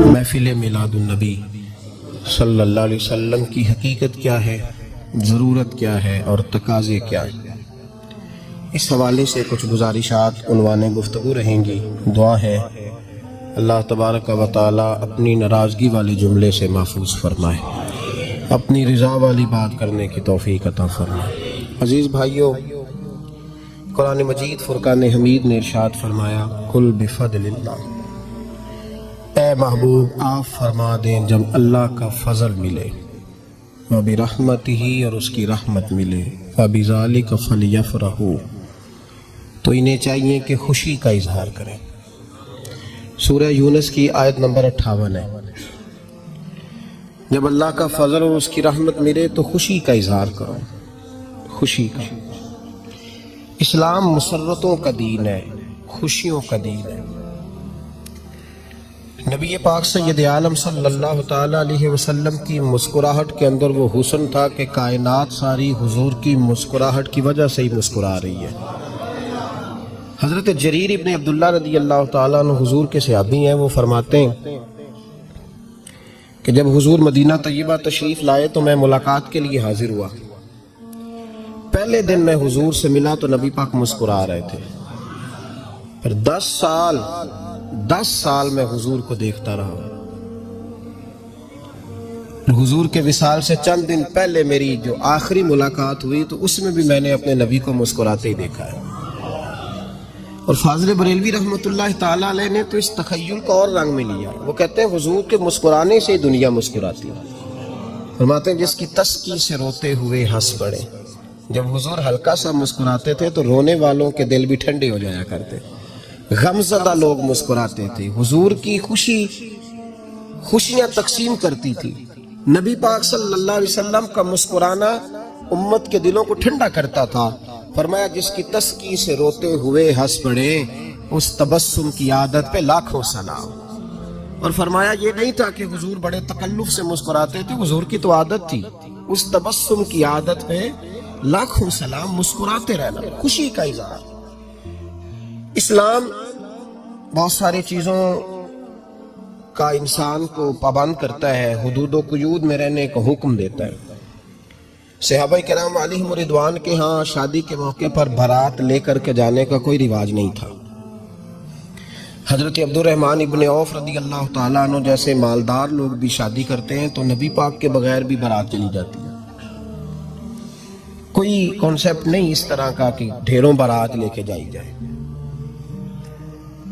محفل میلاد النبی صلی اللہ علیہ وسلم کی حقیقت کیا ہے، ضرورت کیا ہے اور تقاضے کیا ہیں، اس حوالے سے کچھ گزارشات عنوان گفتگو رہیں گی۔ دعا ہے اللہ تبارک و تعالی اپنی ناراضگی والے جملے سے محفوظ فرمائے، اپنی رضا والی بات کرنے کی توفیق عطا فرمائے۔ عزیز بھائیوں، قرآن مجید فرقان حمید نے ارشاد فرمایا قل بفضل اللہ، اے محبوب آپ فرما دیں جب اللہ کا فضل ملے، وبرحمتہ اور اس کی رحمت ملے، فبذالک فلیفرحوا تو انہیں چاہیے کہ خوشی کا اظہار کریں۔ سورہ یونس کی آیت نمبر 58 ہے۔ جب اللہ کا فضل اور اس کی رحمت ملے تو خوشی کا اظہار کرو، خوشی کا۔ اسلام مسرتوں کا دین ہے، خوشیوں کا دین ہے۔ نبی پاک سید عالم صلی اللہ تعالی علیہ وسلم کی مسکراہٹ کے اندر وہ حسن تھا کہ کائنات ساری حضور کی مسکراہٹ کی وجہ سے ہی مسکرا رہی ہے۔ حضرت جریر ابن عبداللہ رضی اللہ تعالیٰ عنہ حضور کے صحابی ہیں، وہ فرماتے ہیں کہ جب حضور مدینہ طیبہ تشریف لائے تو میں ملاقات کے لیے حاضر ہوا۔ پہلے دن میں حضور سے ملا تو نبی پاک مسکرا رہے تھے، پھر 10 سال میں حضور کو دیکھتا رہا۔ حضور کے وصال سے چند دن پہلے میری جو آخری ملاقات ہوئی تو اس میں بھی میں نے اپنے نبی کو مسکراتے ہی دیکھا ہے۔ اور فاضل بریلوی رحمۃ اللہ تعالیٰ علیہ نے تو اس تخیل کو اور رنگ میں لیا۔ وہ کہتے ہیں حضور کے مسکرانے سے دنیا مسکراتی ہے۔ فرماتے ہیں جس کی تسکی سے روتے ہوئے ہنس پڑے۔ جب حضور ہلکا سا مسکراتے تھے تو رونے والوں کے دل بھی ٹھنڈے ہو جایا کرتے، غم زدہ لوگ مسکراتے تھے۔ حضور کی خوشیاں تقسیم کرتی تھی۔ نبی پاک صلی اللہ علیہ وسلم کا مسکرانا امت کے دلوں کو ٹھنڈا کرتا تھا۔ فرمایا جس کی تسکی سے روتے ہوئے ہنس پڑے اس تبسم کی عادت پہ لاکھوں سلام۔ اور فرمایا یہ نہیں تھا کہ حضور بڑے تکلف سے مسکراتے تھے، حضور کی تو عادت تھی اس تبسم کی عادت پہ لاکھوں سلام، مسکراتے رہنا، خوشی کا اظہار۔ اسلام بہت ساری چیزوں کا انسان کو پابند کرتا ہے، حدود و قیود میں رہنے کا حکم دیتا ہے۔ صحابہ کرام علیہم رضوان کے ہاں شادی کے موقع پر بارات لے کر کے جانے کا کوئی رواج نہیں تھا۔ حضرت عبد الرحمن ابن عوف رضی اللہ تعالیٰ عنہ جیسے مالدار لوگ بھی شادی کرتے ہیں تو نبی پاک کے بغیر بھی بارات چلی جاتی ہے۔ کوئی کانسیپٹ نہیں اس طرح کا کہ ڈھیروں بارات لے کے جائی جائے۔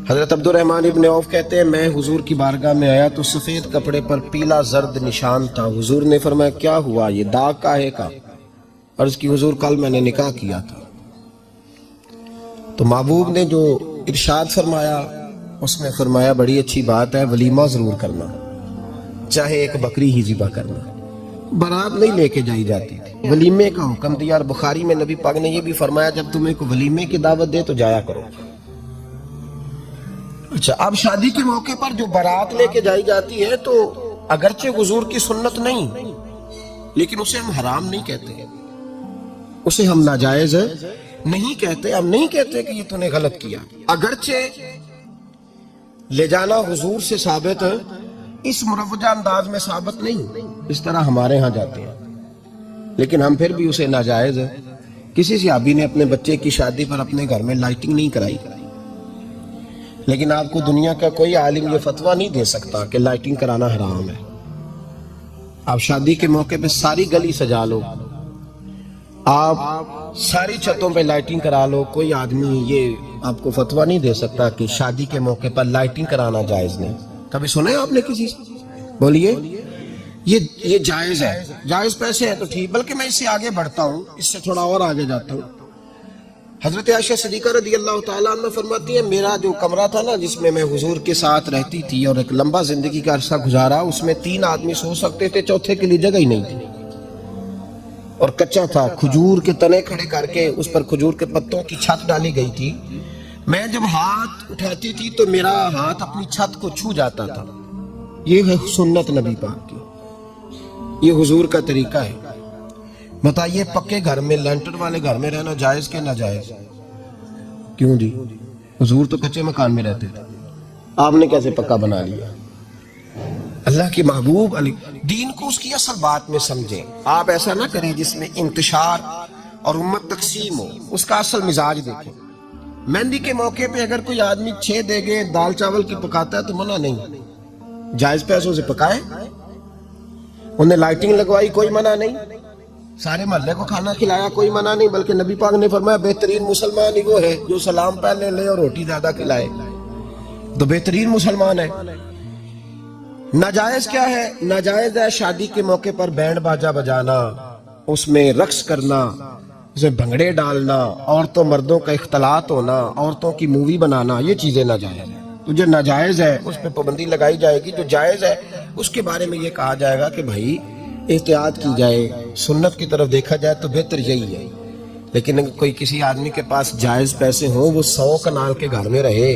حضرت عبد الرحمن ابن عوف کہتے ہیں میں حضور کی بارگاہ میں آیا تو سفید کپڑے پر پیلا زرد نشان تھا۔ حضور نے فرمایا کیا ہوا، یہ داغ کاہے کا؟ عرض کی حضور کل میں نے نکاح کیا تھا۔ تو محبوب نے جو ارشاد فرمایا اس میں فرمایا بڑی اچھی بات ہے، ولیمہ ضرور کرنا، چاہے ایک بکری ہی ذبح کرنا۔ بارات نہیں لے کے جائی جاتی تھی، ولیمے کا حکم دیا۔ اور بخاری میں نبی پاک نے یہ بھی فرمایا جب تمہیں کوئی ولیمے کی دعوت دے تو جایا کرو۔ اچھا، اب شادی کے موقع پر جو بارات لے کے جائی جاتی ہے تو اگرچہ حضور کی سنت نہیں لیکن اسے ہم حرام نہیں کہتے، اسے ہم ناجائز نہیں کہتے، ہم نہیں کہتے کہ یہ تو نے غلط کیا۔ اگرچہ لے جانا حضور سے ثابت ہے، اس مروجہ انداز میں ثابت نہیں اس طرح ہمارے ہاں جاتے ہیں، لیکن ہم پھر بھی اسے ناجائز ہے۔ کسی صحابی نے اپنے بچے کی شادی پر اپنے گھر میں لائٹنگ نہیں کرائی، لیکن آپ کو دنیا کا کوئی عالم یہ فتویٰ نہیں دے سکتا کہ لائٹنگ کرانا حرام ہے۔ آپ شادی کے موقع پہ ساری گلی سجا لو، آپ ساری چھتوں پہ لائٹنگ کرا لو، کوئی آدمی یہ آپ کو فتویٰ نہیں دے سکتا کہ شادی کے موقع پر لائٹنگ کرانا جائز نہیں۔ کبھی سنا ہے آپ نے کسی سے؟ بولیے یہ جائز ہے، جائز پیسے ہے تو ٹھیک، بلکہ میں اس سے آگے بڑھتا ہوں، اس سے تھوڑا اور آگے جاتا ہوں۔ حضرت عائشہ صدیقہ رضی اللہ تعالیٰ عنہ فرماتی ہے میرا جو کمرہ تھا نا جس میں میں حضور کے ساتھ رہتی تھی اور ایک لمبا زندگی کا عرصہ گزارا، اس میں 3 آدمی سو سکتے تھے، چوتھے کے لیے جگہ ہی نہیں تھی، اور کچا تھا۔ کھجور کے تنے کھڑے کر کے اس پر کھجور کے پتوں کی چھت ڈالی گئی تھی۔ میں جب ہاتھ اٹھاتی تھی تو میرا ہاتھ اپنی چھت کو چھو جاتا تھا۔ یہ ہے سنت نبی پاک کی، یہ حضور کا طریقہ ہے۔ بتائیے پکے گھر میں، لینٹر والے گھر میں رہنا جائز کہ ناجائز؟ کیوں جی؟ حضور تو کچے مکان میں رہتے تھے، آپ نے کیسے پکا بنا لیا؟ اللہ کے محبوب دین کو اس کی اصل بات میں سمجھیں. آپ ایسا نہ کریں جس میں انتشار اور امت تقسیم ہو. اس کا اصل مزاج دیکھیں. مہندی کے موقع پہ اگر کوئی آدمی 6 دیگیں دال چاول کی پکاتا ہے تو منع نہیں, جائز پیسوں سے پکائے. انہیں لائٹنگ لگوائی, کوئی منع نہیں. سارے محلے کو کھانا کھلایا, کوئی منع نہیں. بلکہ نبی پاک نے فرمایا بہترین مسلمان ہی وہ ہے جو سلام پہلے لے اور روٹی زیادہ کھلائے, تو بہترین مسلمان ہے. ناجائز کیا ہے؟ ناجائز ہے شادی کے موقع پر بینڈ باجا بجانا, اس میں رقص کرنا, اس میں بھنگڑے ڈالنا, عورتوں مردوں کا اختلاط ہونا, عورتوں کی مووی بنانا, یہ چیزیں ناجائز ہیں. تو جو ناجائز ہے اس پہ پابندی لگائی جائے گی. جو جائز ہے اس کے بارے میں یہ کہا جائے گا کہ بھائی احتیاط کی جائے, سنت کی طرف دیکھا جائے تو بہتر یہی ہے. لیکن اگر کوئی کسی آدمی کے پاس جائز پیسے ہوں, وہ 100 کنال کے گھر میں رہے,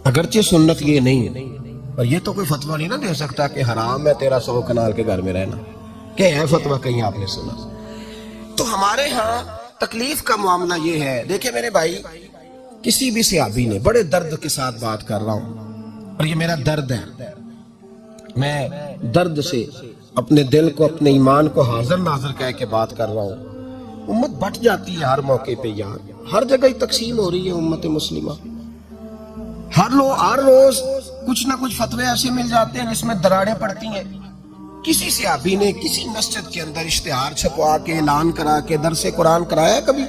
اگرچہ سنت یہ نہیں, اور یہ تو کوئی فتویٰ نہیں نہ دے سکتا کہ حرام ہے تیرا 100 کنال کے گھر میں رہنا. کہ ہے فتویٰ کہیں آپ نے سنا؟ تو ہمارے ہاں تکلیف کا معاملہ یہ ہے. دیکھیں میرے بھائی, کسی بھی صحابی نے, بڑے درد کے ساتھ بات کر رہا ہوں اور یہ میرا درد ہے, میں درد سے اپنے دل کو, اپنے ایمان کو حاضر ناظر کہہ کے بات کر رہا ہوں. امت بٹ جاتی ہے ہر موقع پہ یار, ہر جگہ ہی تقسیم ہو رہی ہے امت مسلمہ. ہر روز کچھ نہ کچھ فتوے ایسے مل جاتے ہیں جس میں دراڑیں پڑتی ہیں. کسی صحابی نے کسی مسجد کے اندر اشتہار چھپوا کے, اعلان کرا کے درس قرآن کرایا کبھی؟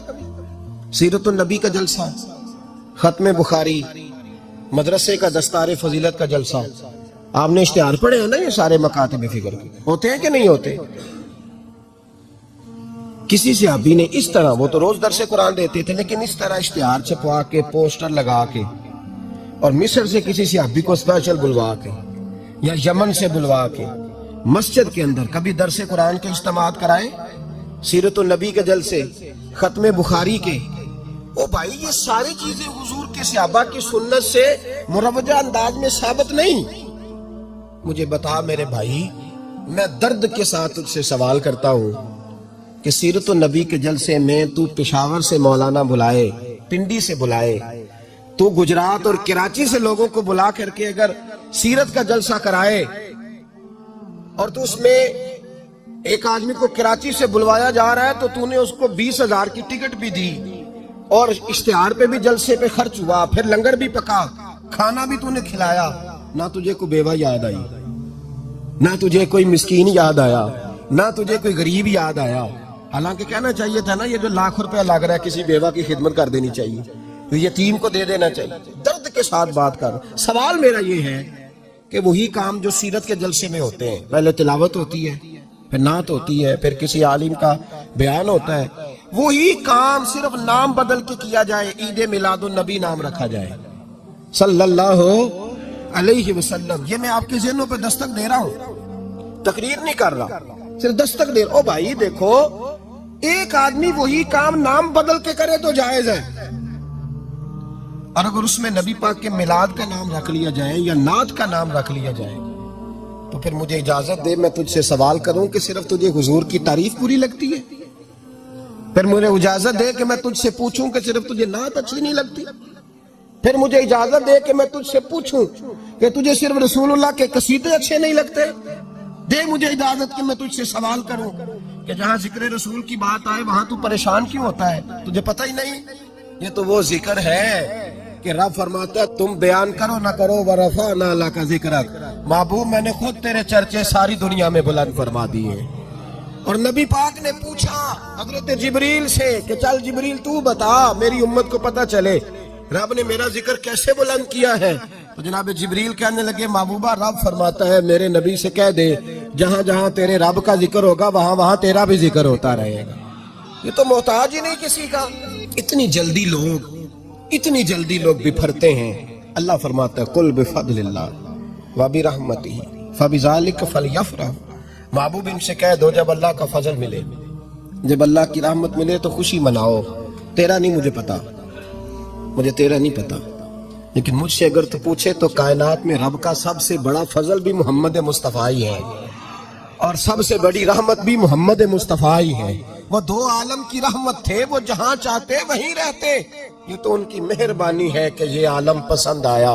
سیرت النبی کا جلسہ, ختم بخاری, مدرسے کا دستار فضیلت کا جلسہ, آپ نے اشتہار پڑھے ہیں نا یہ سارے مکاتب فکر کے, ہوتے ہیں کہ نہیں ہوتے؟ کسی صحابی نے اس طرح, وہ تو روز درس قرآن دیتے تھے, لیکن اس طرح اشتہار چھپوا کے, پوسٹر لگا کے, اور مصر سے کسی صحابی کو اسپیشل بلوا کے یا یمن سے بلوا کے مسجد کے اندر کبھی درس قرآن کے اجتماعات کرائے, سیرت النبی کے جلسے, ختم بخاری کے؟ او بھائی یہ ساری چیزیں حضور کے صحابہ کی سنت سے مروجہ انداز میں ثابت نہیں. مجھے بتا میرے بھائی, میں درد کے ساتھ تجھ سے سوال کرتا ہوں کہ سیرت النبی کے جلسے میں تو پشاور سے مولانا بلائے, پنڈی سے بلائے, تو گجرات اور کراچی سے لوگوں کو بلا کر کے اگر سیرت کا جلسہ کرائے, اور تو اس میں ایک آدمی کو کراچی سے بلوایا جا رہا ہے تو تو نے اس کو 20,000 کی ٹکٹ بھی دی, اور اشتہار پہ بھی جلسے پہ خرچ ہوا, پھر لنگر بھی پکا, کھانا بھی تو نے کھلایا, نہ تجھے کوئی بیوہ یاد آئی, نہ تجھے کوئی مسکین یاد آیا, نہ تجھے کوئی غریب یاد آیا. حالانکہ کہنا چاہیے تھا نا یہ جو ₹1,00,000 لگ رہا ہے کسی بیوہ کی خدمت کر دینی چاہیے, یتیم کو دے دینا چاہیے. درد کے ساتھ بات کر. سوال میرا یہ ہے کہ وہی کام جو سیرت کے جلسے میں ہوتے ہیں, پہلے تلاوت ہوتی ہے, پھر نعت ہوتی ہے, پھر کسی عالم کا بیان ہوتا ہے, وہی کام صرف نام بدل کے کیا جائے, عید میلاد النبی نام رکھا جائے صلی اللہ علیہ وسلم. یہ میں آپ کے ذہنوں پہ دستک دے رہا ہوں, تقریر نہیں کر رہا, صرف دستک دے رہا. او بھائی دیکھو, ایک آدمی وہی کام نام بدل کے کرے تو جائز ہے, اور اگر اس میں نبی پاک کے میلاد کا نام رکھ لیا جائے یا نعت کا نام رکھ لیا جائے تو پھر مجھے اجازت دے میں تجھ سے سوال کروں کہ صرف تجھے حضور کی تعریف پوری لگتی ہے؟ پھر مجھے اجازت دے کہ میں تجھ سے پوچھوں کہ صرف تجھے نعت اچھی نہیں لگتی؟ پھر مجھے اجازت دے کہ میں تجھ سے پوچھوں کہ تجھے صرف رسول اللہ کے قصیدے اچھے نہیں لگتے؟ دے مجھے اجازت کہ میں تجھ سے سوال کروں کہ جہاں ذکر رسول کی بات آئے وہاں تو پریشان کیوں ہوتا ہے؟ تجھے پتہ ہی نہیں یہ تو وہ ذکر ہے کہ رب فرماتا ہے تم بیان کرو نہ کرو وَرَفَعْنَا لَكَ ذِكْرَكَ. محبوب میں نے خود تیرے چرچے ساری دنیا میں بلند فرما دیے. اور نبی پاک نے پوچھا حضرت جبریل سے کہ چل جبریل تو بتا میری امت کو پتہ چلے رب نے میرا ذکر کیسے بلند کیا ہے. تو جناب جبریل کہنے لگے محبوبہ رب فرماتا ہے میرے نبی سے کہہ دے جہاں جہاں تیرے رب کا ذکر ہوگا وہاں وہاں تیرا بھی ذکر ہوتا رہے گا. یہ تو محتاج ہی نہیں کسی کا. اتنی جلدی لوگ بپھرتے ہیں. اللہ فرماتا ہے قل بفضل اللہ وبرحمتہ فبذلک فلیفرحوا. محبوب ان سے کہہ دو جب اللہ کا فضل ملے, جب اللہ کی رحمت ملے تو خوشی مناؤ. تیرا نہیں مجھے پتا, مجھے تیرا نہیں پتا, لیکن مجھ سے اگر تو پوچھے تو کائنات میں رب کا سب سے بڑا فضل بھی محمد مصطفیٰ ہی ہے, اور سب سے بڑی رحمت بھی محمد مصطفیٰ ہی ہے. وہ دو عالم کی رحمت تھے, وہ جہاں چاہتے وہیں رہتے. یہ تو ان کی مہربانی ہے کہ یہ عالم پسند آیا.